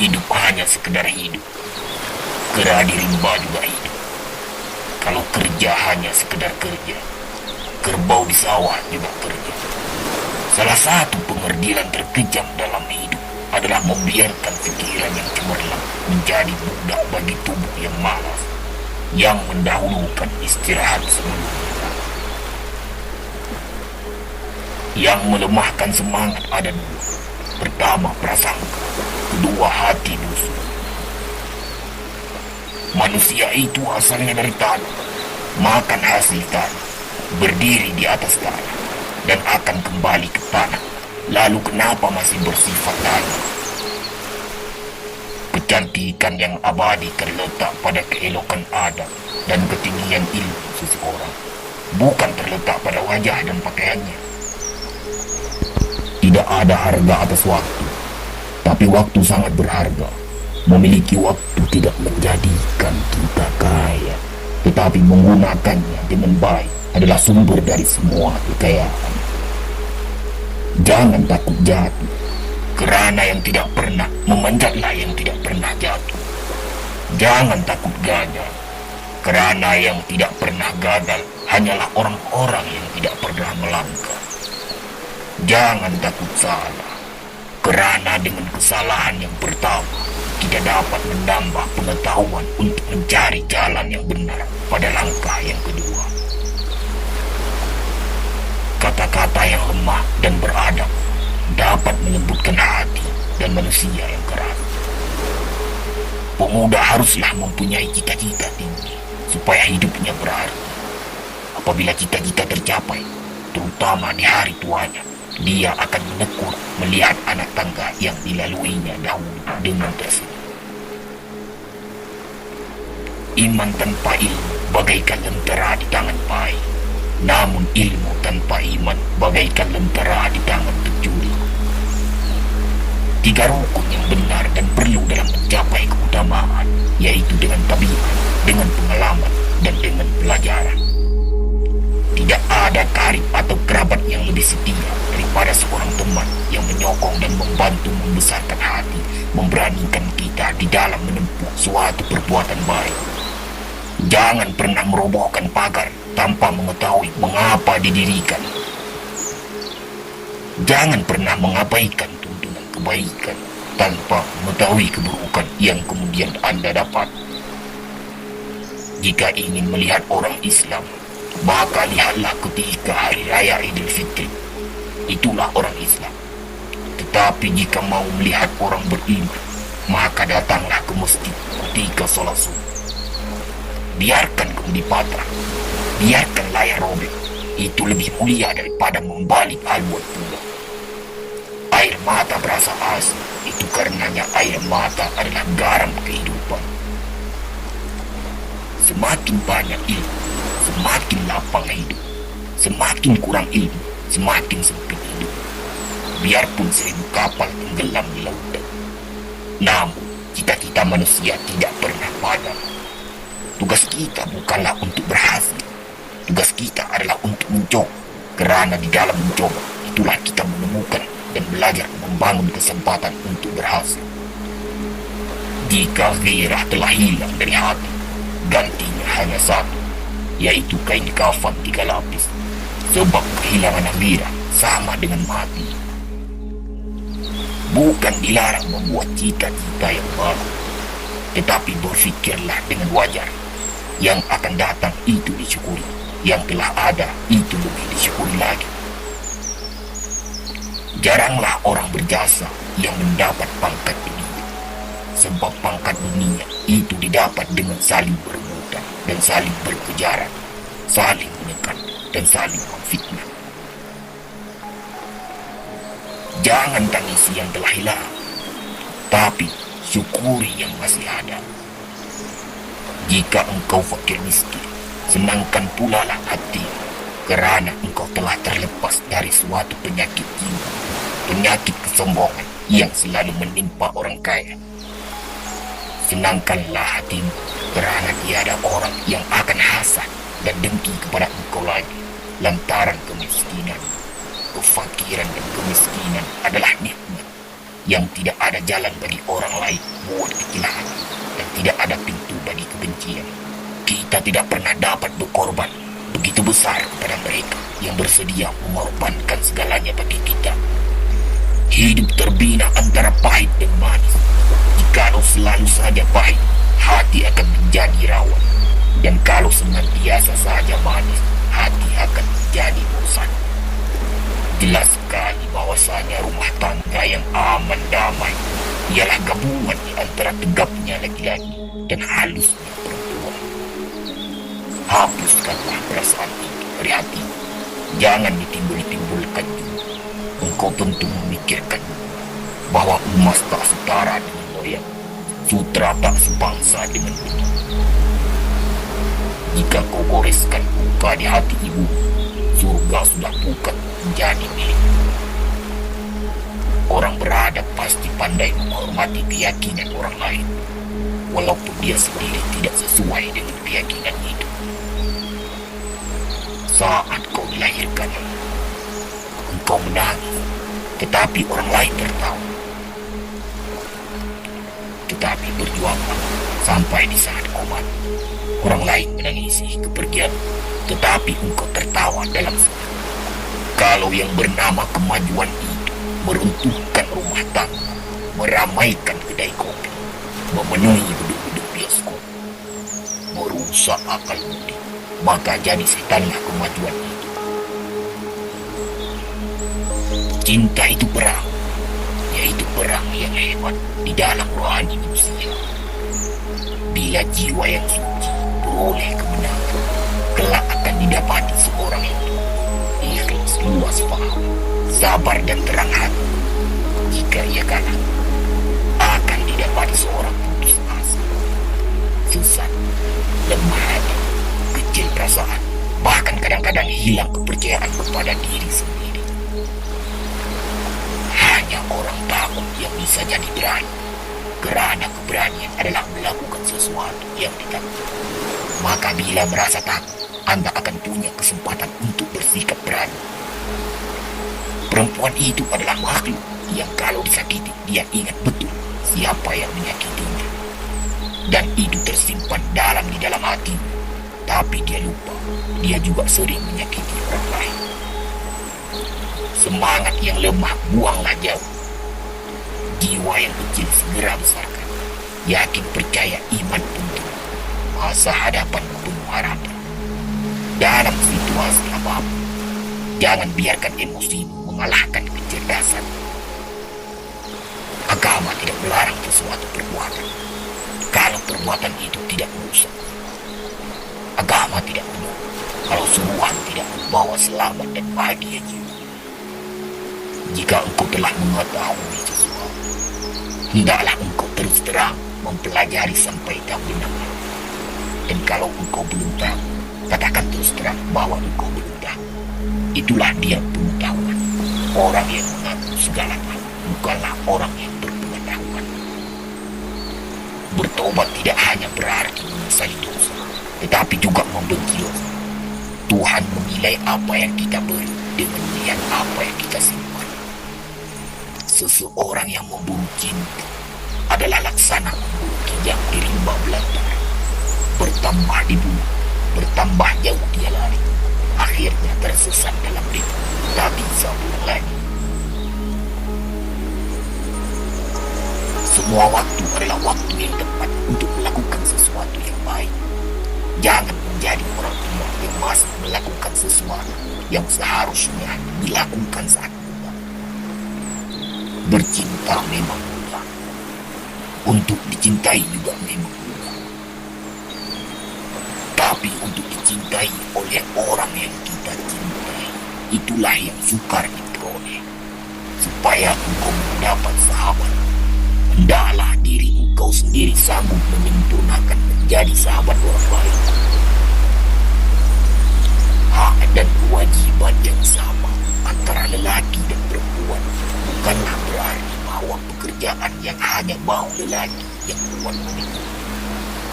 hidup hanya sekedar hidup, kera di rimba juga hidup. Kalau kerja hanya sekedar kerja, kerbau di sawah juga kerja. Salah satu pengerdilan terkejam dalam hidup adalah membiarkan pikiran yang cemerlang menjadi budak bagi tubuh yang malas, yang mendahulukan istirahat sebelumnya. Yang melemahkan semangat ada dua. Pertama, prasangka. Kedua, hati nafsu. Manusia itu asalnya dari tanah, makan hasil tanah, berdiri di atas tanah, dan akan kembali ke tanah. Lalu kenapa masih bersifat tanah? Kecantikan yang abadi terletak pada keelokan adat dan ketinggian ilmu seseorang, bukan terletak pada wajah dan pakaiannya. Tidak ada harga atas waktu, tapi waktu sangat berharga. Memiliki waktu tidak menjadikan kita kaya, tetapi menggunakannya dengan baik adalah sumber dari semua kekayaan. Jangan takut jatuh, kerana yang tidak pernah memanjatlah yang tidak pernah jatuh. Jangan takut gagal, kerana yang tidak pernah gagal hanyalah orang-orang yang tidak pernah melangkah. Jangan takut salah, kerana dengan kesalahan yang pertama kita dapat menambah pengetahuan untuk mencari jalan yang benar pada langkah yang kedua. Kata-kata yang lemah dan beradab dapat melembutkan hati dan manusia yang keras. Pemuda haruslah mempunyai cita-cita tinggi supaya hidupnya berarti. Apabila cita-cita tercapai, terutama di hari tuanya, dia akan menekur melihat anak tangga yang dilaluinya dahulu dengan tersenyum. Iman tanpa ilmu bagaikan lentera di tangan pai, namun ilmu tanpa iman bagaikan lentera di tangan pencuri. Tiga rukun yang benar dan perlu dalam mencapai keutamaan, yaitu dengan tabiat, dengan pengalaman, dan dengan pelajaran. Tidak ada karib atau kerabat yang lebih setia daripada seorang teman yang menyokong dan membantu membesarkan hati, memberanikan kita di dalam menempuh suatu perbuatan baik. Jangan pernah merobohkan pagar tanpa mengetahui mengapa didirikan. Jangan pernah mengabaikan tuntunan kebaikan tanpa mengetahui keburukan yang kemudian Anda dapat. Jika ingin melihat orang Islam, maka lihatlah ketika hari raya Idul Fitri. Itulah orang Islam. Tetapi jika mau melihat orang beriman, maka datanglah ke masjid ketika sholat subuh. Biarkan kemudi patah, biarkan layar robek. Itu lebih mulia daripada membalik haluan pula. Air mata berasa asin, itu karenanya air mata adalah garam kehidupan. Semakin banyak ilmu, semakin lapang hidup. Semakin kurang ilmu, semakin sempit hidup. Biarpun 1000 kapal tenggelam di lautan, namun cita-cita manusia tidak pernah padam. Tugas kita bukanlah untuk berhasil. Tugas kita adalah untuk mencoba. Kerana di dalam mencoba, itulah kita menemukan dan belajar membangun kesempatan untuk berhasil. Jika gairah telah hilang dari hati, gantinya hanya satu, yaitu kain kafan 3 lapis. Sebab kehilangan gairah sama dengan mati. Bukan dilarang membuat cita-cita yang baru, tetapi berfikirlah dengan wajar. Yang akan datang itu disyukuri, yang telah ada itu lebih disyukuri lagi. Jaranglah orang berjasa yang mendapat pangkat dunia, sebab pangkat dunia itu didapat dengan saling berebutan dan saling berkejaran, saling menekan dan saling memfitnah. Jangan tangisi yang telah hilang, tapi syukuri yang masih ada. Jika engkau fakir miskin, senangkan pula lah hati, kerana engkau telah terlepas dari suatu penyakit jiwa, penyakit kesombongan yang selalu menimpa orang kaya. Senangkanlah hatimu, kerana tiada orang yang akan hasad dan dengki kepada engkau lagi, lantaran kemiskinan. Kefakiran dan kemiskinan adalah nikmat, yang tidak ada jalan bagi orang lain buat kekilahan, dan tidak ada pintu bagi kebencian. Kita tidak pernah dapat berkorban begitu besar kepada mereka yang bersedia mengorbankan segalanya bagi kita. Hidup terbina antara pahit dan manis. Jikalau selalu saja pahit, hati akan menjadi rawan. Dan kalau senantiasa saja manis, hati akan menjadi bosan. Jelas sekali bahwasanya rumah tangga yang aman damai ialah gabungan di antara tegapnya laki-laki dan halusnya perempuan. Hapuskanlah perasaan itu dari hati. Jangan ditimbul-timbulkan juga. Engkau tentu memikirkan bahwa emas tak setara dengan loyang, sutra tak sebangsa dengan benih. Jika kau goreskan luka di hati ibu, surga sudah bukan menjadi milik. Orang beradab pasti pandai menghormati keyakinan orang lain, walaupun dia sendiri tidak sesuai dengan keyakinan itu. Saat kau dilahirkan, engkau menangis, tetapi orang lain tertawa. Tetapi berjuanglah sampai di saat kau mati. Orang lain menangisi kepergian, tetapi engkau tertawa dalam senyum. Kalau yang bernama kemajuan itu meruntuhkan rumah tangga, meramaikan kedai kopi, memenuhi gedung-gedung bioskop, merusak akal budi, maka jadi setanlah kemajuan itu. Cinta itu perang, yaitu perang yang hebat di dalam rohani manusia. Bila jiwa yang suci beroleh kemenangan, kelak akan didapati seorang itu ikhlas, luas paham, sabar dan terang hati. Jika ia kalah, akan didapati seorang putus asa, sesat, lemah hati, kecil perasaan, bahkan kadang-kadang hilang kepercayaan kepada diri sendiri. Hanya orang takut yang bisa jadi berani, kerana keberanian adalah melakukan sesuatu yang ditakut. Maka bila merasa takut, Anda akan punya kesempatan untuk bersikap berani. Perempuan itu adalah makhluk yang kalau disakiti, dia ingat betul siapa yang menyakitinya. Dan itu tersimpan dalam di dalam hati. Tapi dia lupa, dia juga sering menyakiti orang lain. Semangat yang lemah buanglah jauh. Jiwa yang kecil segera besarkan. Yakin percaya iman penting. Masa hadapan penuh harapan. Dalam situasi apapun, jangan biarkan emosi mengalahkan kecerdasan. Agama tidak melarang sesuatu perbuatan kalau perbuatan itu tidak merusak. Agama tidak menyuruh kalau seruan tidak membawa selamat dan bahagia jiwa. Jika engkau telah mengetahui sesuatu, hendaklah engkau terus terang mempelajari sampai tahu benarnya. Dan kalau engkau belum tahu, katakan terus terang bahwa engkau belum tahu. Itulah dia pengetahuan. Orang yang mengaku segalanya bukanlah orang yang berpengetahuan. Bertobat tidak hanya berarti menyesali dosa, tetapi juga membenci dosa. Tuhan menilai apa yang kita beri dengan melihat apa yang kita simpan. Seseorang yang memburu cinta adalah laksana memburu kijang di rimba belantara. Bertambah dibunuh, bertambah jauh dia lari. Akhirnya tersesat dalam rimba, tak bisa pulang lagi. Semua waktu adalah waktu yang tepat untuk melakukan sesuatu yang baik. Jangan menjadi orang tua yang masih melakukan sesuatu yang seharusnya dilakukan saat muda. Bercinta memang mudah. Untuk dicintai juga memang mudah. Tapi untuk dicintai oleh orang yang kita cintai, itulah yang sukar diperoleh. Supaya engkau mendapat sahabat, hendaklah diri engkau sendiri sanggup menyempurnakan menjadi sahabat orang lain. Hak dan kewajiban yang sama antara lelaki dan perempuan bukanlah berarti bahwa pekerjaan yang hanya mau lelaki yang kuat memikul,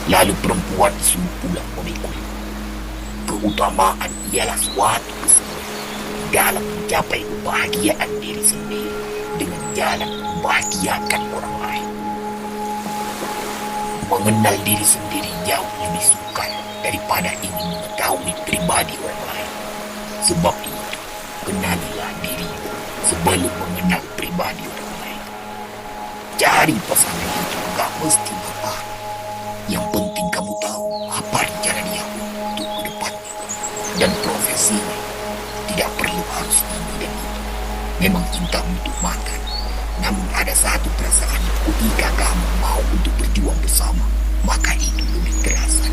lalu perempuan disuruh pulang memikul. Keutamaan ialah suatu kesempatan dalam mencapai kebahagiaan diri sendiri dengan jalan membahagiakan orang lain. Mengenal diri sendiri jauh lebih sukar daripada ingin mengetahui pribadi orang lain. Sebab itu, kenalilah dirimu sebelum mengenal pribadi orang lain. Cari pasangan itu gak mesti matah. Yang penting kamu tahu apa rencana dia untuk ke depannya. Dan profesinya tidak perlu harus ini dan itu. Memang cinta untuk makan. Namun ada satu perasaan ketika kamu mau untuk berjuang bersama, maka itu lebih terasa.